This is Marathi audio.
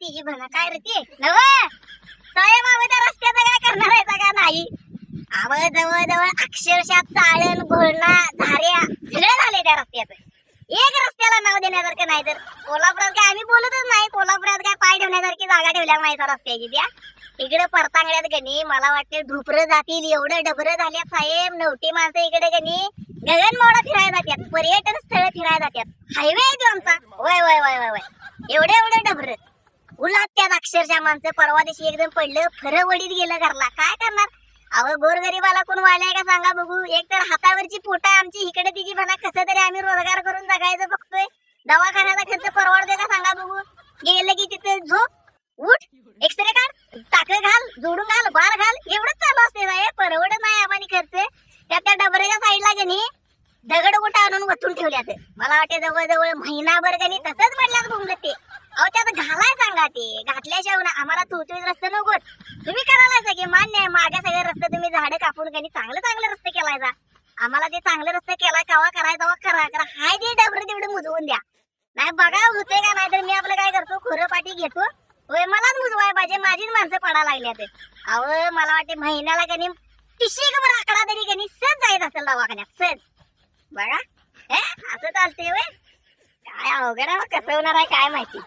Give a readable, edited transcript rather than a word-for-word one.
तिची म्हणा काय रे ते नव साहेब आव त्या रस्त्याचं काय करणार आहे का नाही. आव जवळ जवळ अक्षरशः चाळण घोळणा झाऱ्या सगळे झाले त्या रस्त्याचं. एक रस्त्याला नाव देण्यासारखं नाही. तर कोल्हापुरात काय आम्ही बोलतच नाही. कोल्हापुरात काय पाय ठेवण्यासारखी जागा ठेवल्या नाही रस्त्याची. त्या इकडे परतांगड्यात गणी मला वाटते ढुपर जातील एवढं डबर झाल्यात साहेब. नवटी माणसं इकडे गणी गगनमावळा फिरायला जातात. पर्यटन स्थळ फिरायला जातात. हायवे आहे तो आमचा. वय वय वय वय वय एवढे एवढे डबर उलात त्यात अक्षरशः माणसं. परवा दिवशी एकदम पडलं फरं वडीत गेलं घरला. काय करणार. अव गोरगरीबाला कोण वालाय का सांगा बघू. एक तर हातावरची पोटा आमची इकडे तिची म्हणा कसं तरी आम्ही रोजगार करून जगायचं बघतोय. दवाखान्याचा खर्च परवडते का सांगा बघू. गेलं की तिथे झोप उठ एक्सरे काढ टाकं घाल जोडून घाल बार घाल एवढंच चालू असते साहेब. परवडत नाही आम्हाला खर्च. त्या डबऱ्याच्या साईडला गणी दगड गोटा आणून वचून ठेवल्यात. मला वाटते जवळ जवळ महिनाभर गणी तसंच म्हटल्यात घुमलं ते. अहो त्यात घालाय सांगा. ते घातल्याशिवाय आम्हाला तुळतुळीत रस्ते नकोत. तुम्ही करायला सगळे मान्य आहे. मागे सगळे रस्ते तुम्ही झाडं कापून गणी चांगले चांगले रस्ते केलायचा. आम्हाला ते चांगले रस्ते केलाय कवा करायचा करा करा. हाय ते डबर तेवढे मुजवून द्या. नाही बघा होते का नाही तर मी आपलं काय करतो खोरं पाठी घेतो. होय मलाच मुजवाय पाहिजे. माझीच माणसं पडा लागल्यात. अहो मला वाटते महिन्याला गणी 300 आकडा तरी गणी सहज जायत असेल दवाखान्यात सहज. बघा असं चालते वय काय अवघड कसं होणार आहे काय माहिती.